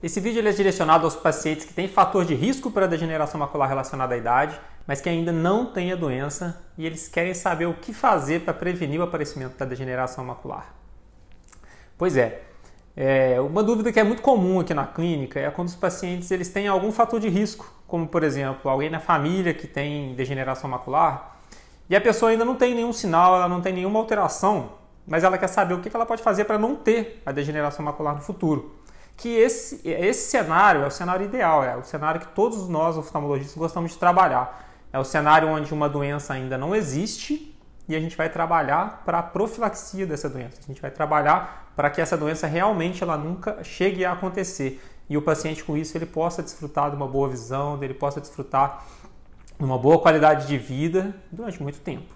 Esse vídeo ele é direcionado aos pacientes que têm fator de risco para degeneração macular relacionada à idade, mas que ainda não têm a doença e eles querem saber o que fazer para prevenir o aparecimento da degeneração macular. Pois é, uma dúvida que é muito comum aqui na clínica é quando os pacientes eles têm algum fator de risco, como por exemplo, alguém na família que tem degeneração macular e a pessoa ainda não tem nenhum sinal, ela não tem nenhuma alteração, mas ela quer saber o que ela pode fazer para não ter a degeneração macular no futuro. Que esse cenário é o cenário ideal, é o cenário que todos nós oftalmologistas gostamos de trabalhar. É o cenário onde uma doença ainda não existe e a gente vai trabalhar para a profilaxia dessa doença. A gente vai trabalhar para que essa doença realmente ela nunca chegue a acontecer. E o paciente com isso ele possa desfrutar de uma boa visão, ele possa desfrutar de uma boa qualidade de vida durante muito tempo.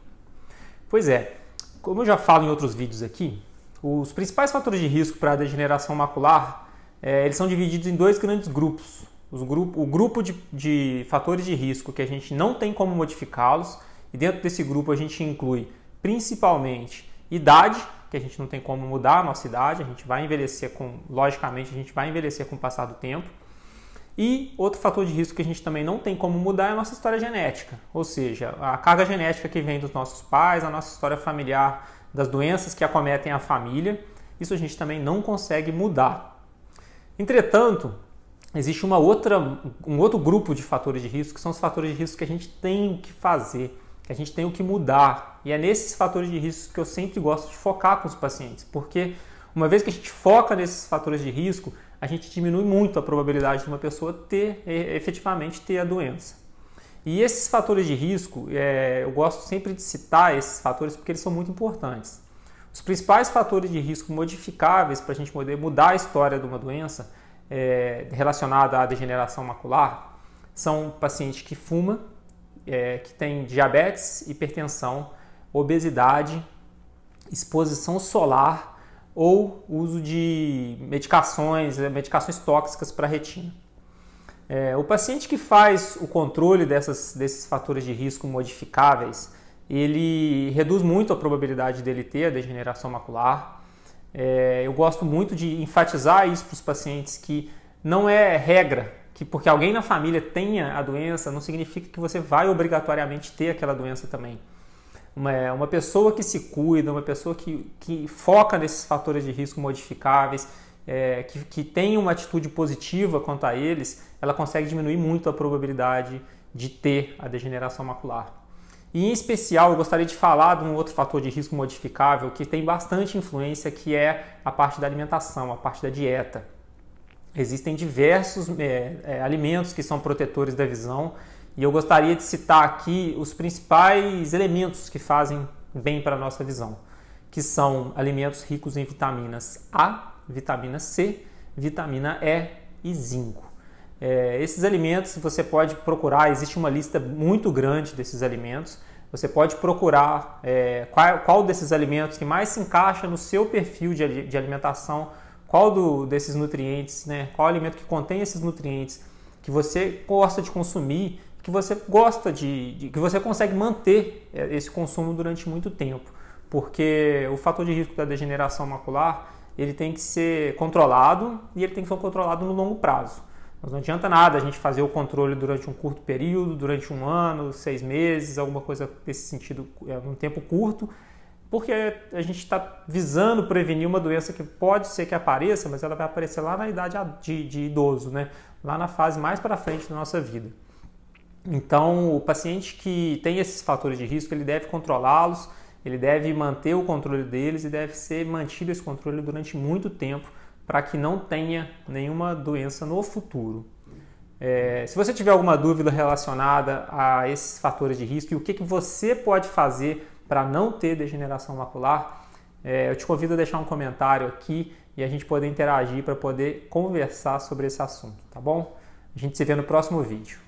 Pois é, como eu já falo em outros vídeos aqui, os principais fatores de risco para a degeneração macular eles são divididos em dois grandes grupos. O grupo de fatores de risco que a gente não tem como modificá-los, e dentro desse grupo a gente inclui principalmente idade, que a gente não tem como mudar a nossa idade, a gente vai envelhecer logicamente, a gente vai envelhecer com o passar do tempo. E outro fator de risco que a gente também não tem como mudar é a nossa história genética, ou seja, a carga genética que vem dos nossos pais, a nossa história familiar, das doenças que acometem a família, isso a gente também não consegue mudar. Entretanto, existe um outro grupo de fatores de risco, que são os fatores de risco que a gente tem o que fazer, que a gente tem o que mudar. E é nesses fatores de risco que eu sempre gosto de focar com os pacientes, porque uma vez que a gente foca nesses fatores de risco, a gente diminui muito a probabilidade de uma pessoa efetivamente ter a doença. E esses fatores de risco, eu gosto sempre de citar esses fatores porque eles são muito importantes. Os principais fatores de risco modificáveis para a gente poder mudar a história de uma doença relacionada à degeneração macular são paciente que fuma, que tem diabetes, hipertensão, obesidade, exposição solar ou uso de medicações tóxicas para a retina. O paciente que faz o controle desses fatores de risco modificáveis, ele reduz muito a probabilidade dele ter a degeneração macular. Eu gosto muito de enfatizar isso para os pacientes que não é regra, que porque alguém na família tenha a doença, não significa que você vai obrigatoriamente ter aquela doença também. Uma pessoa que se cuida, uma pessoa que foca nesses fatores de risco modificáveis, que tem uma atitude positiva quanto a eles, ela consegue diminuir muito a probabilidade de ter a degeneração macular. E em especial eu gostaria de falar de um outro fator de risco modificável que tem bastante influência, que é a parte da alimentação, a parte da dieta. Existem diversos alimentos que são protetores da visão e eu gostaria de citar aqui os principais elementos que fazem bem para a nossa visão, que são alimentos ricos em vitaminas A, vitamina C, vitamina E e zinco. Esses alimentos você pode procurar, existe uma lista muito grande desses alimentos, você pode procurar qual desses alimentos que mais se encaixa no seu perfil de alimentação, qual desses nutrientes, qual alimento que contém esses nutrientes que você gosta de consumir, que você gosta que você consegue manter esse consumo durante muito tempo, porque o fator de risco da degeneração macular ele tem que ser controlado e ele tem que ser controlado no longo prazo. Mas não adianta nada a gente fazer o controle durante um curto período, durante um ano, 6 meses, alguma coisa nesse sentido, num tempo curto, porque a gente está visando prevenir uma doença que pode ser que apareça, mas ela vai aparecer lá na idade de idoso, lá na fase mais para frente da nossa vida. Então, o paciente que tem esses fatores de risco, ele deve controlá-los, ele deve manter o controle deles e deve ser mantido esse controle durante muito tempo, para que não tenha nenhuma doença no futuro. Se você tiver alguma dúvida relacionada a esses fatores de risco e o que você pode fazer para não ter degeneração macular, eu te convido a deixar um comentário aqui e a gente poder interagir para poder conversar sobre esse assunto, tá bom? A gente se vê no próximo vídeo.